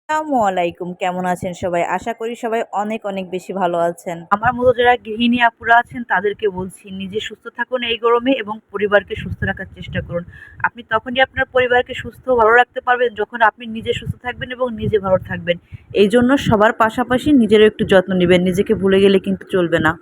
আসসালামু আলাইকুম। কেমন আছেন সবাই? আশা করি সবাই অনেক অনেক বেশি ভালো আছেন। আমার মতো যারা গৃহিণী আপুরা আছেন তাদেরকে বলছি, নিজে সুস্থ থাকুন এই গরমে এবং পরিবারকে সুস্থ রাখার চেষ্টা করুন। আপনি তখনই আপনার পরিবারকে সুস্থ ও ভালো রাখতে পারবেন যখন আপনি নিজে সুস্থ থাকবেন এবং নিজে ভালো থাকবেন। এইজন্য সবার পাশাপাশি নিজেরও একটু যত্ন নিবেন। নিজেকে ভুলে গেলে কিন্তু চলবে না।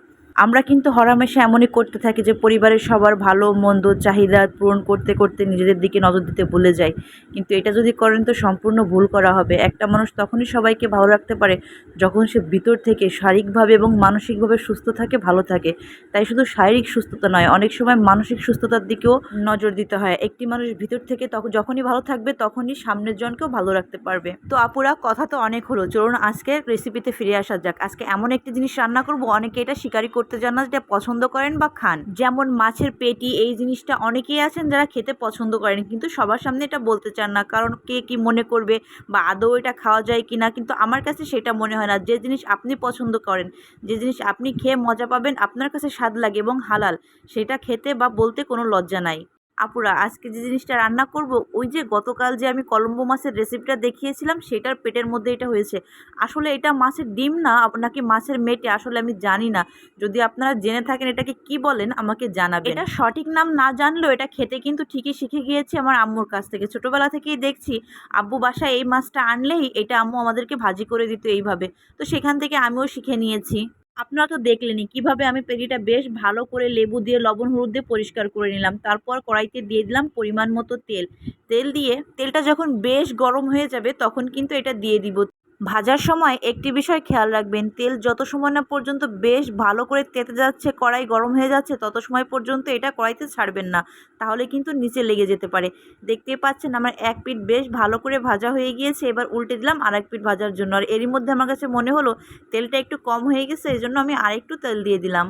আমরা কিন্তু হরহামেশা এমনই করতে থাকি যে পরিবারের সবার ভালো মন্দ চাহিদা পূরণ করতে করতে নিজেদের দিকে নজর দিতে ভুলে যাই। কিন্তু এটা যদি করেন তো সম্পূর্ণ ভুল করা হবে। একটা মানুষ তখনই সবাইকে ভালো রাখতে পারে যখন সে ভিতর থেকে শারীরিকভাবে এবং মানসিকভাবে সুস্থ থাকে, ভালো থাকে। তাই শুধু শারীরিক সুস্থতা নয়, অনেক সময় মানসিক সুস্থতার দিকেও নজর দিতে হয়। একটি মানুষ ভিতর থেকে যখনই ভালো থাকবে তখনই সামনের জনকেও ভালো রাখতে পারবে। তো আপুরা, কথা তো অনেক হলো, চলুন আজকের রেসিপিতে ফিরে আসা যাক। আজকে এমন একটি জিনিস রান্না করব, অনেকে এটা স্বীকারই করতে চান না, যেটা পছন্দ করেন বা খান। যেমন মাছের পেটি, এই জিনিসটা অনেকেই আছেন যারা খেতে পছন্দ করেন কিন্তু সবার সামনে এটা বলতে চান না, কারণ কে কি মনে করবে বা আদৌ এটা খাওয়া যায় কিনা। কিন্তু আমার কাছে সেটা মনে হয় না। যে জিনিস আপনি পছন্দ করেন, যে জিনিস আপনি খেয়ে মজা পাবেন, আপনার কাছে স্বাদ লাগে এবং হালাল, সেটা খেতে বা বলতে কোনো লজ্জা নাই। আপুরা, আজকে যে জিনিসটা রান্না করব, ওই যে গতকাল যে আমি কলম্বো মাছের রেসিপিটা দেখিয়েছিলাম, সেটার পেটের মধ্যে এটা হয়েছে। আসলে এটা মাছের ডিম না, নাকি মাছের মেটে, আসলে আমি জানি না। যদি আপনারা জেনে থাকেন এটাকে কি বলেন আমাকে জানাবেন। এটা সঠিক নাম না জানলেও এটা খেতে কিন্তু ঠিকই শিখে গিয়েছি আমার আম্মুর কাছ থেকে। ছোটবেলা থেকেই দেখছি আব্বু বাসায় এই মাছটা আনলেই এটা আম্মু আমাদেরকে ভাজি করে দিত এইভাবে। তো সেখান থেকে আমিও শিখে নিয়েছি। আপনারা তো দেখলেনই কিভাবে আমি পেটিটা বেশ ভালো করে লেবু দিয়ে লবণ হলুদ দিয়ে পরিষ্কার করে নিলাম। তারপর কড়াইতে দিয়ে দিলাম পরিমাণ মতো তেল। তেল দিয়ে তেলটা যখন বেশ গরম হয়ে যাবে তখন কিন্তু এটা দিয়ে দিব। ভাজার সময় একটি বিষয় খেয়াল রাখবেন, তেল যত সময় না পর্যন্ত বেশ ভালো করে তেতে যাচ্ছে, কড়াই গরম হয়ে যাচ্ছে, তত সময় পর্যন্ত এটা কড়াইতে ছাড়বেন না, তাহলে কিন্তু নিচে লেগে যেতে পারে। দেখতেই পাচ্ছেন আমার এক পিঠ বেশ ভালো করে ভাজা হয়ে গিয়েছে। এবার উল্টে দিলাম আরেক পিঠ ভাজার জন্য। আর এরই মধ্যে আমার কাছে মনে হলো তেলটা একটু কম হয়ে গেছে, এই জন্য আমি আরেকটু তেল দিয়ে দিলাম।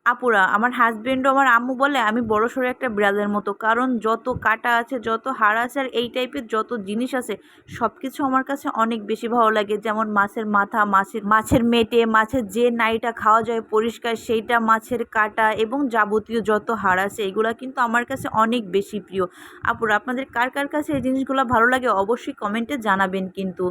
আপুরা, আমার হাজবেন্ডও আমার আম্মু বলে আমি বড়সড় একটা বিড়ালের মতো, কারণ যত কাটা আছে, যত হাড় আছে, আর এই টাইপের যত জিনিস আছে সব কিছু আমার কাছে অনেক বেশি ভালো লাগে। যেমন মাছের মাথা, মাছের মেটে, মাছের যে নাইটা খাওয়া যায় পরিষ্কার সেইটা, মাছের কাটা এবং যাবতীয় যত হাড় আছে এগুলো কিন্তু আমার কাছে অনেক বেশি প্রিয়। আপুরা, আপনাদের কার কার কাছে এই জিনিসগুলো ভালো লাগে অবশ্যই কমেন্টে জানাবেন কিন্তু।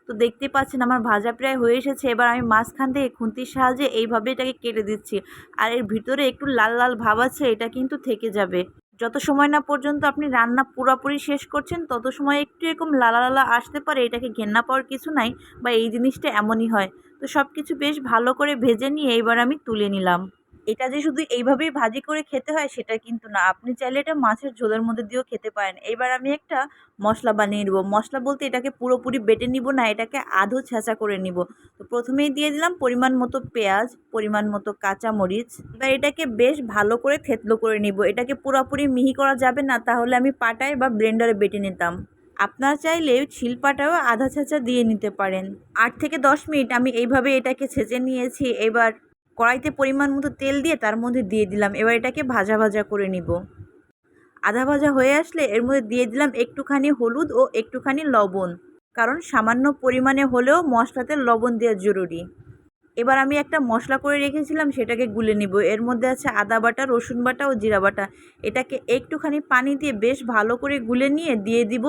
তো দেখতে পাচ্ছেন আমার ভাজা প্রায় হয়ে এসেছে। এবার আমি মাঝখান থেকে খুন্তির সাহায্যে এইভাবে এটাকে কেটে দিচ্ছি। আর এর ভিতরে একটু লাল লাল ভাব আছে, এটা কিন্তু থেকে যাবে। যত সময় না পর্যন্ত আপনি রান্না পুরোপুরি শেষ করছেন তত সময় একটু এরকম লালা লালা আসতে পারে, এটাকে ঘেন্না পাওয়ার কিছু নাই, বা এই জিনিসটা এমনই হয়। তো সব কিছু বেশ ভালো করে ভেজে নিয়ে এবার আমি তুলে নিলাম। এটা যে শুধু এইভাবেই ভাজি করে খেতে হয় সেটা কিন্তু না, আপনি চাইলে এটা মাছের ঝোলের মধ্যে দিয়েও খেতে পারেন। এবার আমি একটা মশলা বানিয়ে নেব। মশলা বলতে এটাকে পুরোপুরি বেটে নিব না, এটাকে আধো ছেঁচা করে নিব। তো প্রথমেই দিয়ে দিলাম পরিমাণ মতো পেঁয়াজ, পরিমাণ মতো কাঁচা মরিচ। এবার এটাকে বেশ ভালো করে থেতলো করে নিব। এটাকে পুরোপুরি মিহি করা যাবে না, তাহলে আমি পাটায় বা ব্লেন্ডারে বেটে নিতাম। আপনারা চাইলে শিলপাটাও আধা ছেঁচা দিয়ে নিতে পারেন। 8 থেকে 10 মিনিট আমি এইভাবে এটাকে ছেঁচে নিয়েছি। এবার কড়াইতে পরিমাণ মতো তেল দিয়ে তার মধ্যে দিয়ে দিলাম। এবার এটাকে ভাজা ভাজা করে নিব। আধা ভাজা হয়ে আসলে এর মধ্যে দিয়ে দিলাম একটুখানি হলুদ ও একটুখানি লবণ, কারণ সামান্য পরিমাণে হলেও মশলাতে লবণ দেওয়া জরুরি। এবার আমি একটা মশলা করে রেখেছিলাম সেটাকে গুলে নিব। এর মধ্যে আছে আদা বাটা, রসুন বাটা ও জিরা বাটা। এটাকে একটুখানি পানি দিয়ে বেশ ভালো করে গুলে নিয়ে দিয়ে দিব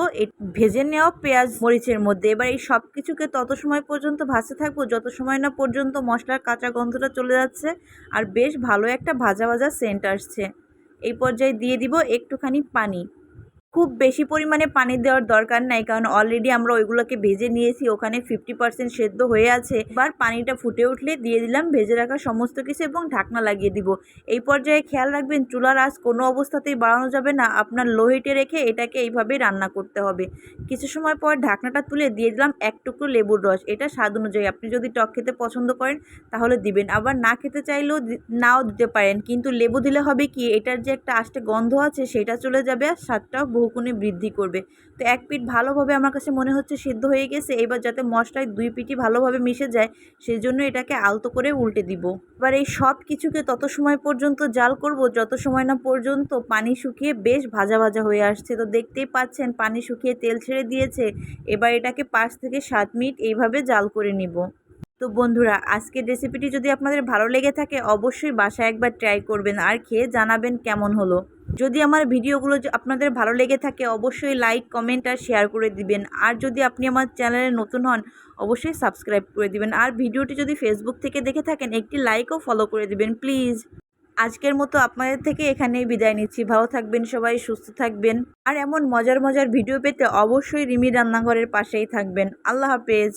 ভেজে নেওয়া পেঁয়াজ মরিচের মধ্যে। এবার এই সব কিছুকে তত সময় পর্যন্ত ভাজতে থাকবো যত সময় না পর্যন্ত মশলার কাঁচা গন্ধটা চলে যাচ্ছে আর বেশ ভালো একটা ভাজা ভাজা সেন্ট আসছে। এই পর্যায়ে দিয়ে দিব একটুখানি পানি। খুব বেশি পরিমাণে পানি দেওয়ার দরকার নাই, কারণ অলরেডি আমরা ওইগুলোকে ভেজে নিয়েছি, ওখানে 50% সেদ্ধ হয়ে আছে। এবার পানিটা ফুটে উঠলে দিয়ে দিলাম ভেজে রাখা সমস্ত কিছু এবং ঢাকনা লাগিয়ে দিব। এই পর্যায়ে খেয়াল রাখবেন চুলার আঁচ কোনো অবস্থাতেই বাড়ানো যাবে না, আপনার লো হিটে রেখে এটাকে এইভাবেই রান্না করতে হবে। কিছু সময় পর ঢাকনাটা তুলে দিয়ে দিলাম এক টুকরো লেবুর রস। এটা স্বাদ অনুযায়ী, আপনি যদি টক খেতে পছন্দ করেন তাহলে দিবেন, আবার না খেতে চাইলেও নাও দিতে পারেন। কিন্তু লেবু দিলে হবে কি, এটার যে একটা আষ্টে গন্ধ আছে সেটা চলে যাবে আর স্বাদটাও বহুগুণে বৃদ্ধি করবে। তো এক পিঠ ভালোভাবে আমার কাছে মনে হচ্ছে সিদ্ধ হয়ে গেছে। এবার যাতে মশলায় দুই পিঠই ভালোভাবে মিশে যায় সেই জন্য এটাকে আলতো করে উল্টে দিব। এবার এই সব কিছুকে তত সময় পর্যন্ত জাল করব যত সময় না পর্যন্ত পানি শুকিয়ে বেশ ভাজা ভাজা হয়ে আসছে। তো দেখতেই পাচ্ছেন পানি শুকিয়ে তেল ছেড়ে দিয়েছে। এবার এটাকে 5 থেকে 7 মিনিট এইভাবে জাল করে নিব। তো বন্ধুরা, আজকের রেসিপিটি যদি আপনাদের ভালো লেগে থাকে অবশ্যই বাসায় একবার ট্রাই করবেন আর খেয়ে জানাবেন কেমন হলো। যদি আমার ভিডিওগুলো আপনাদের ভালো লেগে থাকে অবশ্যই লাইক, কমেন্ট আর শেয়ার করে দিবেন। আর যদি আপনি আমার চ্যানেলে নতুন হন অবশ্যই সাবস্ক্রাইব করে দিবেন। আর ভিডিওটি যদি ফেসবুক থেকে দেখে থাকেন একটি লাইক ও ফলো করে দিবেন প্লিজ। আজকের মতো আপনাদের থেকে এখানেই বিদায় নিচ্ছি। ভালো থাকবেন সবাই, সুস্থ থাকবেন। আর এমন মজার মজার ভিডিও পেতে অবশ্যই রিমি রান্নাঘরের পাশেই থাকবেন। আল্লাহ হাফেজ।